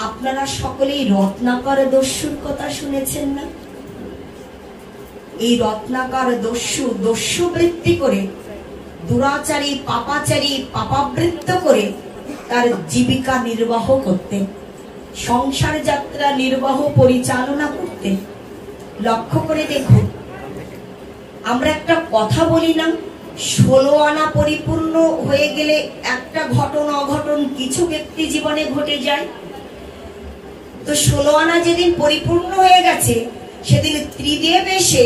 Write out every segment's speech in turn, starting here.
আপনারা সকলেই রত্নাকর দস্যুর কথা শুনেছেন না? এই রত্নাকর দস্যু বৃত্তি করে, দুরাচারী পাপাচারী পাপাবৃত্ত করে তার জীবিকা নির্বাহ করতেন, সংসার যাত্রা নির্বাহ পরিচালনা করতেন। লক্ষ্য করে দেখুন, আমরা একটা কথা বলি না, 16 আনা পরিপূর্ণ হয়ে গেলে একটা ঘটন অঘটন কিছু ব্যক্তি জীবনে ঘটে যায়। তো 16 আনা যেদিন পরিপূর্ণ হয়ে গেছে, সেদিন ত্রিদেব এসে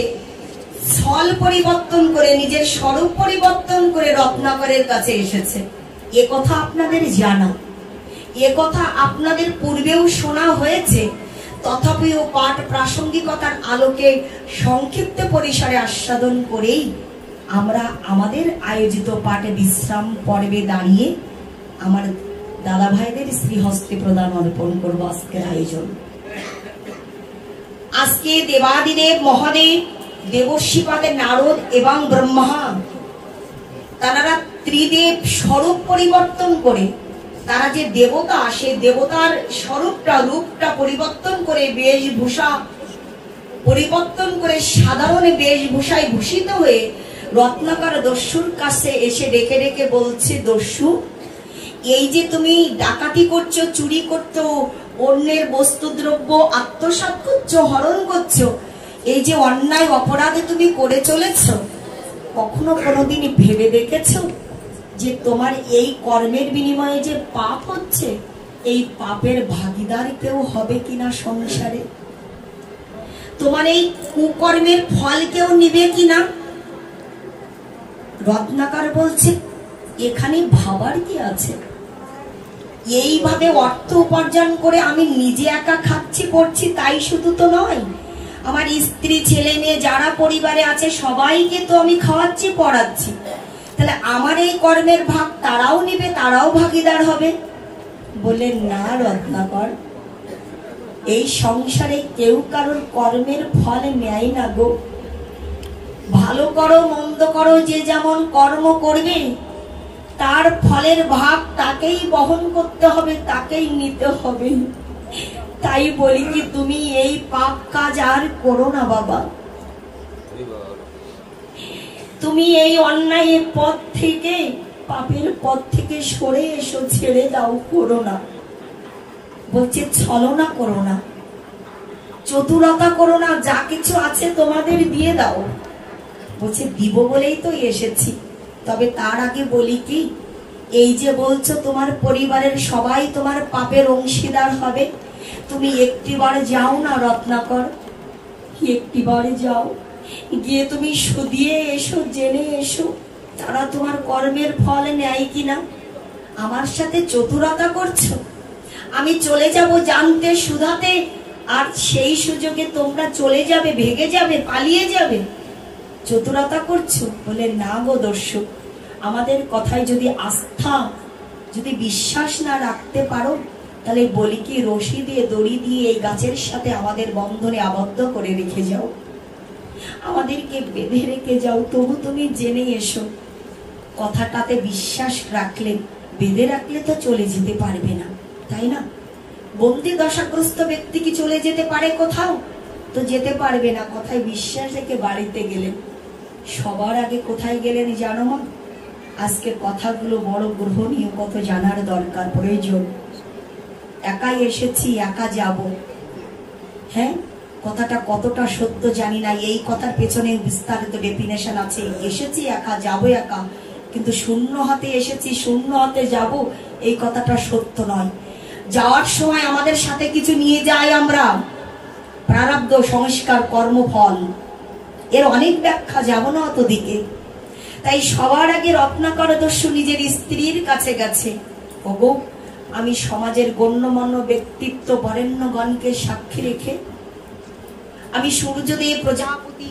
স্থল পরিবর্তন করে, নিজের স্বরূপ পরিবর্তন করে রত্নাকরের কাছে এসেছে। এ কথা আপনাদের জানা, এ কথা আপনাদের পূর্বেও শোনা হয়েছে। তথাপিও পাঠ প্রাসঙ্গিকতার আলোকে সংক্ষিপ্ত পরিসরে আস্বাদন করেই আমরা আমাদের আয়োজিত পাঠে বিশ্রাম পর্বে দাঁড়িয়ে আমার দাদা ভাইদের শ্রীহস্তে প্রদান অর্পণ করবো আজকের আয়োজন। আজকে দেবাদিদেব মহাদেব, দেবর্ষিপাদে নারদ এবং ব্রহ্মা, তারা ত্রিদেব স্বরূপ পরিবর্তন করে, তারা যে দেবতা, সে দেবতার স্বরূপটা রূপটা পরিবর্তন করে, বেশভূষা পরিবর্তন করে সাধারণ বেশভূষায় ভূষিত হয়ে রত্নাকর দস্যুর কাছে এসে ডেকে ডেকে বলছে, দস্যু, এই যে তুমি ডাকাতি করছো, চুরি করছো, অন্যের বস্তুদ্রব্য আত্মসাৎ করছো, হরণ করছো, এই যে অন্যায় অপরাধে তুমি করে চলেছ, কখনো কোনোদিন ভেবে দেখেছো যে তোমার এই কর্মের বিনিময়ে যে পাপ হচ্ছে, এই পাপের ভাগীদার কেউ হবে কিনা সংসারে? তোমার এই কুকর্মের ফল কেউ নিবে কিনা? রত্নাকর বলছে, এখানে ভাবার কি আছে? এইভাবে অর্থ উপার্জন করে আমি নিজে একা খাচ্ছি পড়ছি, তাই শুধু তো নয়, আমার স্ত্রী ছেলে মেয়ে যারা পরিবারে আছে সবাইকে তো আমি খাওয়াচ্ছি পড়াচ্ছি। তাহলে আমার এই কর্মের ভাগ তারাও নিবে, তারাও ভাগীদার হবে? বললেন, না রত্নাকর, এই সংসারে কেউ কারোর কর্মের ফল নেয় না গো। ভালো করো মন্দ করো, যে যেমন কর্ম করবে তার ফলের ভাগ তাকেই বহন করতে হবে, তাকেই নিতে হবে। তাই বলি কি, তুমি এই পাপ কাজ আর করো না বাবা, তুমি এই অন্যায়ের পথ থেকে, পাপের পথ থেকে সরে এসো, ছেড়ে দাও, করো না। বলছে, ছলনা করো না, চতুরতা করো না, যা কিছু আছে তোমাদের দিয়ে দাও। বলছে, দিব বলেই তো এসেছি, তবে তার আগে বলি কি, এই যে বলছো তোমার পরিবারের সবাই তোমার পাপের অংশীদার হবে, তুমি একটিবার যাও না রত্নাকর, একটিবার যাও, গিয়ে তুমি শুধিয়ে এসো, জেনে এসো তারা তোমার কর্মের ফল নেয় কিনা। আমার সাথে চতুরতা করছো, আমি চলে যাব জানতে শুধাতে, আর সেই সুযোগে তোমরা চলে যাবে, ভেগে যাবে, পালিয়ে যাবে, চতুরতা করছো। বলে, না গো দস্যু, আমাদের কথায় যদি আস্থা, যদি বিশ্বাস না রাখতে পারো, তাহলে বলি কি, রশি দিয়ে দড়ি দিয়ে এই গাছের সাথে আমাদের বন্ধনে আবদ্ধ করে রেখে যাও, আমাদেরকে বেঁধে রেখে যাও, তবু তুমি জেনে এসো। কথাটাতে বিশ্বাস রাখলে, বেঁধে রাখলে তো চলে যেতে পারবে না, তাই না? বন্দি দশাগ্রস্ত ব্যক্তি কি চলে যেতে পারে কোথাও? তো যেতে পারবে না। কথায় বিশ্বাস রেখে বাড়িতে গেলেন। সবার আগে কোথায় গেলেন জানো মা? আজকে কথাগুলো বড় গ্রহণীয়, কত জানার দরকার, প্রয়োজন। একাই এসেছি, একা যাব। হ্যাঁ, কথাটা কতটা সত্য জানি না, এই কথার পেছনে বিস্তারিত ডেফিনেশন আছে। এসেছি একা, যাবো একা, কিন্তু শূন্য হাতে এসেছি, শূন্য হাতে যাব, এই কথাটা সত্য নয়। যাওয়ার সময় আমাদের সাথে কিছু নিয়ে যাই আমরা, প্রারব্ধ, সংস্কার, কর্মফল, এর অনেক ব্যাখ্যা, যাব না অত দিকে। তাই সবার আগে রত্নাকর দস্যু নিজের স্ত্রীর কাছে গেছে, ওগো, আমি সমাজের গণ্যমান্য ব্যক্তিত্ব বরেণ্যগণকে সাক্ষী রেখে, আমি সূর্যদেব প্রজাপতি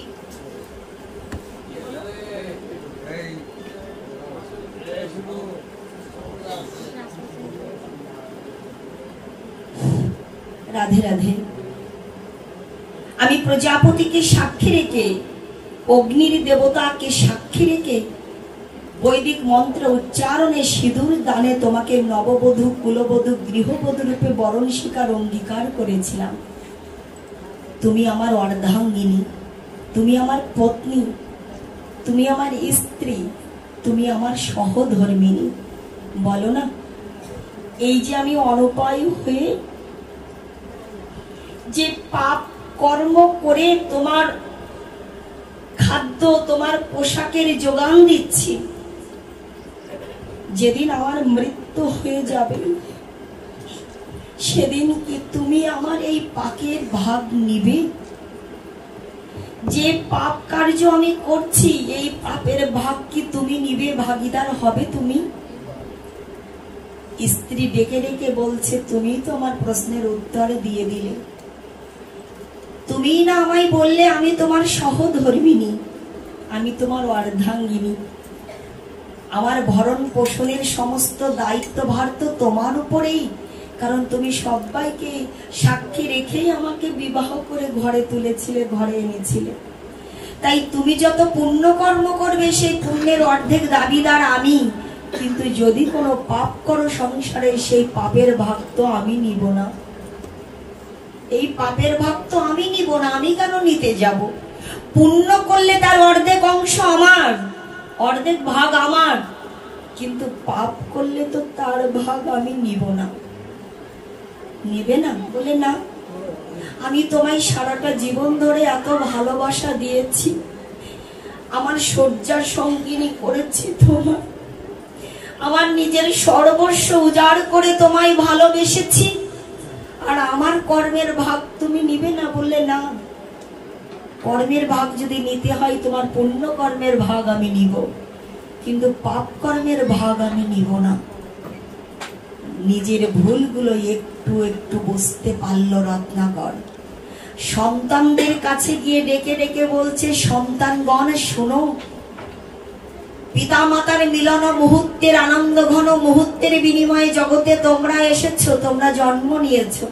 রাধে রাধে, আমি প্রজাপতিকে সাক্ষী রেখে, অগ্নির দেবতাকে সাক্ষী রেখে বৈদিক মন্ত্র উচ্চারণে সিঁদুর দানে তোমাকে নববধূ কুলবধূ গৃহবধূ রূপে বরণ স্বীকার অঙ্গীকার করেছিলাম। তুমি আমার অর্ধাঙ্গিনী, তুমি আমার পত্নী, তুমি আমার স্ত্রী, তুমি আমার সহধর্মিনী। বলো না, এই যে আমি অনুপায় হয়ে যে পাপ কর্ম করে তোমার খাদ্য তোমার পোশাকের যোগান দিচ্ছি, যেদিন আমার মৃত্যু হয়ে যাবে সেদিন কি তুমি আমার এই পাকের ভাগ নিবে? যে পাপ কার্য আমি করছি এই পাপের ভাগ কি তুমি নিবে? ভাগীদার হবে তুমি? স্ত্রী ডেকে ডেকে বলছে, তুমি তো আমার প্রশ্নের উত্তর দিয়ে দিলে। তুমি না আমায় বললে আমি তোমার সহধর্মিনী, আমি তোমার অর্ধাঙ্গিনী। আমার ভরণ পোষণের সমস্ত দায়িত্বভার তো তোমার উপরেই, কারণ তুমি সবাইকে সাক্ষী রেখেই আমাকে বিবাহ করে ঘরে তুলেছিলে, ঘরে এনেছিলে। তাই তুমি যত পুণ্য কর্ম করবে সেই পুণ্যের অর্ধেক দাবিদার আমি। কিন্তু যদি কোনো পাপ করো সংসারে, সেই পাপের ভাগ তো আমি নিব না। এই পাপের ভাগ তো আমি নিব না। আমি কেন নিতে যাব? পুণ্য করলে তার অর্ধেক অংশ আমার, অর্ধেক ভাগ আমার, কিন্তু পাপ করলে তো তার ভাগ আমি নিব না। নেবে না? বলে না, আমি তোমায় সারাটা জীবন ধরে এত ভালোবাসা দিয়েছি, আমার শয্যার সঙ্গিনী করেছি তোমার, আমার নিজের সর্বস্ব উজাড় করে তোমায় ভালোবেসেছি, আর আমার কর্মের ভাগ তুমি নিবে না? বললে না, কর্মের ভাগ যদি নিতে হয় তোমার পুণ্য কর্মের ভাগ আমি নিব, কিন্তু পাপ কর্মের ভাগ আমি নিব না। নিজের ভুলগুলো একটু একটু বুঝতে পারল রত্নাকর। সন্তানদের কাছে গিয়ে ডেকে ডেকে বলছে, সন্তানগণ শোনো, পিতা মাতার মিলন মুহূর্তের আনন্দ ঘন মুহূর্তের বিনিময়ে জগতে তোমরা এসেছো, তোমরা জন্ম নিয়েছো।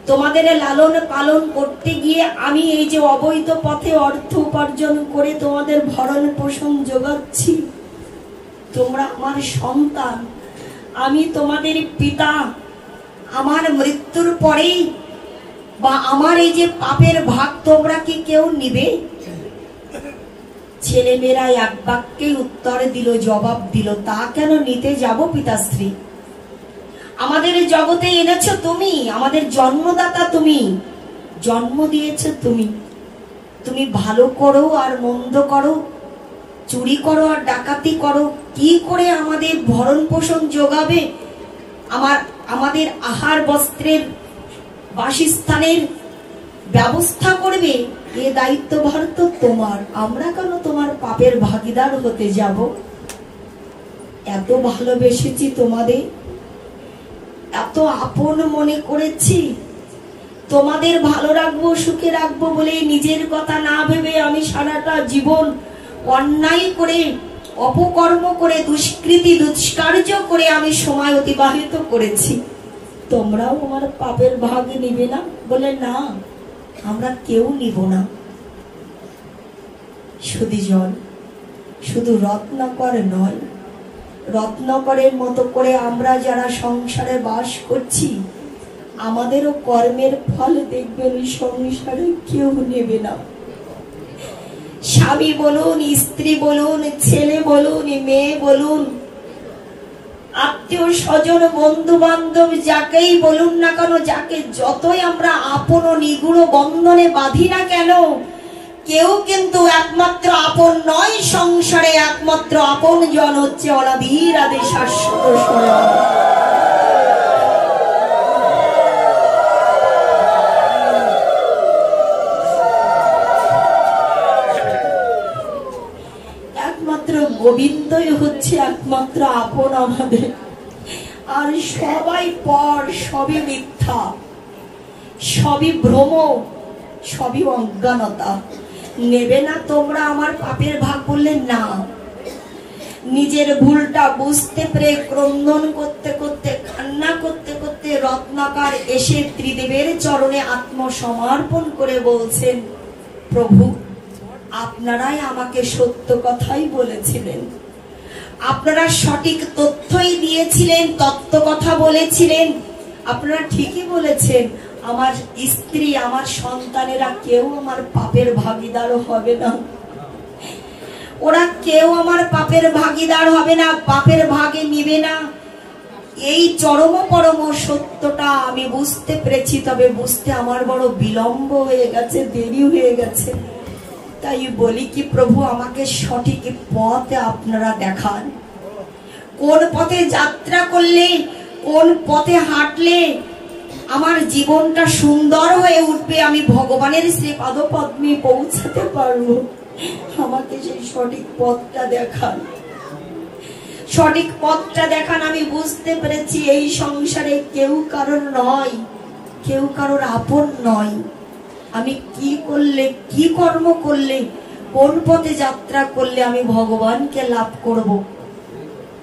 তোমাদের লালন পালন করতে গিয়ে আমি এই যে অবৈধ পথে অর্থ উপার্জন করে তোমাদের ভরণ পোষণ যোগাচ্ছি। তোমরা আমার সন্তান, আমি তোমাদের পিতা। আমার মৃত্যুর পরেই বা আমার এই যে পাপের ভাগ তোমরা কি কেউ নিবে? ছেলেমেয়েরা এক বাক্যেই উত্তর দিল, জবাব দিল, তা কেন নিতে যাব পিতাশ্রী? আমাদের জগতে এনেছো তুমি, আমাদের জন্মদাতা তুমি, জন্ম দিয়েছো তুমি। তুমি ভালো করো আর মন্দ করো, চুরি করো আর ডাকাতি করো, কি করে আমাদের ভরণ পোষণ যোগাবে? আমাদের আহার বস্ত্রের বাসস্থানের ব্যবস্থা করবে, এ দায়িত্বভার তো তোমার। আমরা কেন তোমার পাপের ভাগীদার হতে যাব? এত ভালোবেসেছি তোমাদের, এত আপন মনে করেছি, তোমাদের ভালো রাখবো সুখে রাখবো বলে নিজের কথা না ভেবে আমি সারাটা জীবন অন্যায় করে, অপকর্ম করে, দুষ্কৃতি দুষ্কার্য করে আমি সময় অতিবাহিত করেছি। তোমরাও আমার পাপের ভাগ নিবে না? বলে না, আমরা কেউ নিব না। সুধীজন, শুধু রত্নাকর নয়, রত্নাকরের মতো করে আমরা যারা সংসারে বাস করছি, আমাদেরও কর্মের ফল দেখবেন সংসারে কেউ নেবে না। স্বামী বলুন, স্ত্রী বলুন, ছেলে বলুন, মেয়ে বলুন, আত্মীয় স্বজন, বন্ধু বান্ধব, যাকেই বলুন না কেন, যাকে যতই আমরা আপন ও নিগুড় বন্ধনে বাঁধি না কেন, কেউ কিন্তু একমাত্র আপন নয়। সংসারে একমাত্র আপন জন হচ্ছে অনাদির আদি শাশ্বত স্বয়ং। একমাত্র গোবিন্দই হচ্ছে একমাত্র আপন আমাদের, আর সবাই পর, সবই মিথ্যা, সবই ভ্রম, সবই অজ্ঞানতা। নেবে না তোমরা আমার পাপের ভাগ? বললে না। নিজের ভুলটা বুঝতে পেরে ক্রন্দন করতে করতে, কান্না করতে করতে রত্নাকর এসে ত্রিদেবের চরণে আত্মসমর্পণ করে বলছেন, প্রভু, আপনারাই আমাকে সত্য কথাই বলেছিলেন, আপনারা সঠিক তথ্যই দিয়েছিলেন, তত্ত্ব কথা বলেছিলেন। আপনারা ঠিকই বলেছেন, আমার স্ত্রী, আমার সন্তানেরা কেউ আমার পাপের ভাগীদার হবে না। ওরা কেউ আমার পাপের ভাগীদার হবে না, পাপের ভাগে নিবে না। এই চরম পরম সত্যটা আমি বুঝতে পেরেছি, তবে বুঝতে আমার বড় বিলম্ব হয়ে গেছে, দেরি হয়ে গেছে। তাই বলি কি, প্রভু আমাকে সঠিক পথ আপনারা দেখান। কোন পথে যাত্রা করলে, কোন পথে হাঁটলে আমার জীবনটা সুন্দর হয়ে উঠবে, আমি ভগবানের শ্রী পাদপদ্মে পৌঁছাতে পারবো। আমাকে সেই সঠিক পথটা দেখান, সঠিক পথটা দেখান। আমি বুঝতে পেরেছি এই সংসারে কেউ কারোর নয়, কেউ কারোর আপন নয়। আমি কি করলে, কি কর্ম করলে, কোন পথে যাত্রা করলে আমি ভগবানকে লাভ করব,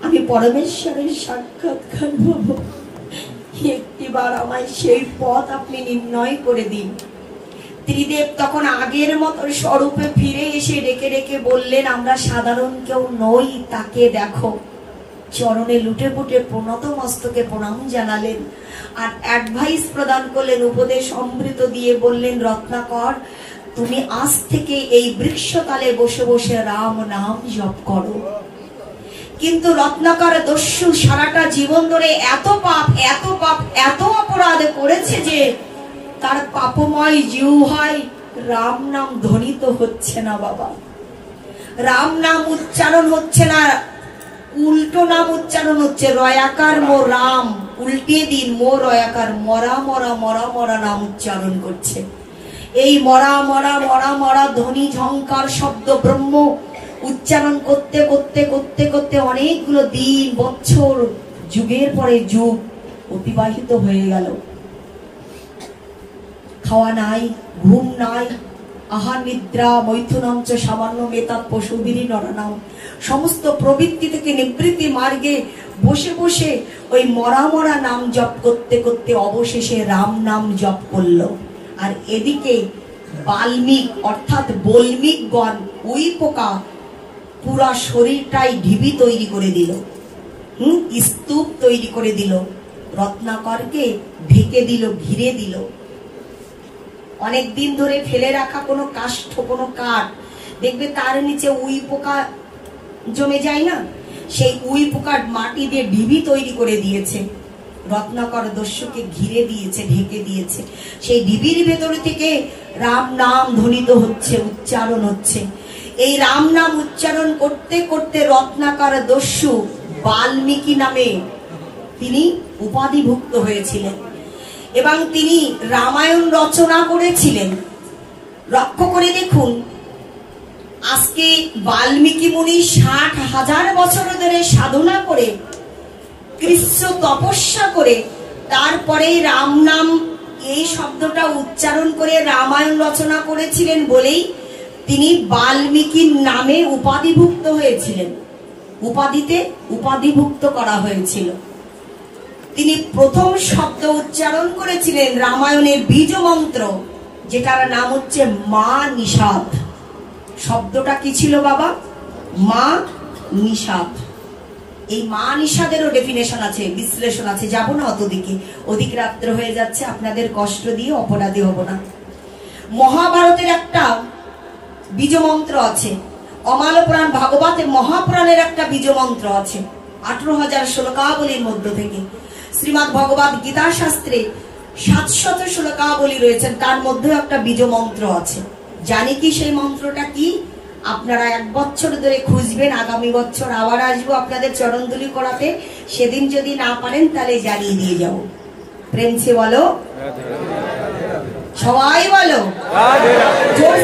আমি পরমেশ্বরের সাক্ষাৎকার পাবো, একটিবার আমায় সেই পথ আপনি নির্ণয় করে দিন। ত্রিদেব তখন আগের মতো স্বরূপে ফিরে এসে ডেকে ডেকে বললেন, আমরা সাধারণ কেউ নই, তাকে দেখো। চরণে লুটে পুটে প্রণত মস্তকে প্রণাম জানালেন আর অ্যাডভাইস প্রদান করলেন, উপদেশ অমৃত দিয়ে বললেন, রত্নাকর তুমি আজ থেকে এই বৃক্ষতলে বসে বসে রাম নাম জপ করো। কিন্তু রত্নাকর দস্যু সারাটা জীবন ধরে এত পাপ, এত পাপ, এত অপরাধ করেছে যে তার পাপময় জিহ্বায় রাম নাম ধ্বনিত হচ্ছে না। বাবা, রাম নাম উচ্চারণ হচ্ছে না, উল্টো নাম উচ্চারণ হচ্ছে। রয়াকার মো রাম, উল্টে দিন মো রয়াকার, মরা মরা মরা মরা নাম উচ্চারণ করছে। এই মরা মরা মরা মরা ধ্বনি ঝংকার শব্দ ব্রহ্ম উচ্চারণ করতে করতে করতে করতে অনেকগুলো দিন, বছর, যুগের পরে যুগ অতিবাহিত হয়ে গেল। খাওয়া নাই, ঘুম নাই, আহার নিদ্রা মৈথুনঞ্চ সামান্য মেতাৎ পশুবিরি নরানাম, সমস্ত প্রবৃত্তি থেকে নিবৃত্তি মার্গে বসে বসে ওই মরা মরা নাম জপ করতে করতে অবশেষে রাম নাম জপ করলো। আর এদিকে বাল্মিক অর্থাৎ বল্মিকগণ, ওই পোকা পুরা শরীরটাই ঢিবি তৈরি করে দিল, স্তূপ তৈরি করে দিল, রত্নাকরকে ঢেকে দিল, ঘিরে দিল। অনেকদিন ধরে ফেলে রাখা কোনো কাষ্ঠ, কোনো কাঠ দেখবে তার নিচে উই পোকা জমে যায় না, সেই উই পোকার মাটি দিয়ে ঢিবি তৈরি করে দিয়েছে। রত্নাকর দস্যুকে ঘিরে দিয়েছে, ঢেকে দিয়েছে। সেই ঢিবির ভেতর থেকে রাম নাম ধ্বনিত হচ্ছে, উচ্চারণ হচ্ছে। এই রাম নাম উচ্চারণ করতে করতে রত্নাকর দস্যু বাল্মীকি নামে তিনি উপাধিভুক্ত হয়েছিলেন এবং তিনি রামায়ণ রচনা করেছিলেন। লক্ষ্য করে দেখুন, আজকে বাল্মীকি মুনি 60,000 বছর ধরে সাধনা করে, কৃচ্ছ তপস্যা করে, তারপরে রাম নাম এই শব্দটা উচ্চারণ করে রামায়ণ রচনা করেছিলেন বলেই তিনি বাল্মীকির নামে উপাধিভুক্ত হয়েছিলেন, উপাধিতে উপাধিভুক্ত করা হয়েছিল। তিনি প্রথম শব্দ উচ্চারণ করেছিলেন রামায়ণের বীজ মন্ত্র, যেটার নাম হচ্ছে মা নিষাদ। শব্দটা কি ছিল বাবা? মা নিষাদ। এই মা নিষাদেরও ডেফিনেশন আছে, বিশ্লেষণ আছে, যাব না অত দিকে, অধিক রাত্র হয়ে যাচ্ছে, আপনাদের কষ্ট দিয়ে অপরাধী হব না। মহাভারতের একটা বীজ মন্ত্র আছে, অমাল পুরাণ ভাগবতে মহাপুরাণের একটা বীজ মন্ত্র আছে, 18,000 শ্লোকাবলীর মধ্য থেকে। শ্রীমৎ ভগবত গীতা শাস্ত্রে 700 শ্লোকাবলী রয়েছেন, তার মধ্যে একটা বীজ মন্ত্র আছে। জানি কি সেই মন্ত্রটা কি? আপনারা 1 বছর ধরে খুঁজবেন, আগামী বছর আবার আসবো আপনাদের চরণধুলি করাতে। সেদিন যদি না পারেন তাহলে জানিয়ে দিয়ে যাবো। প্রেম সে বলো, সবাই বলো, জোর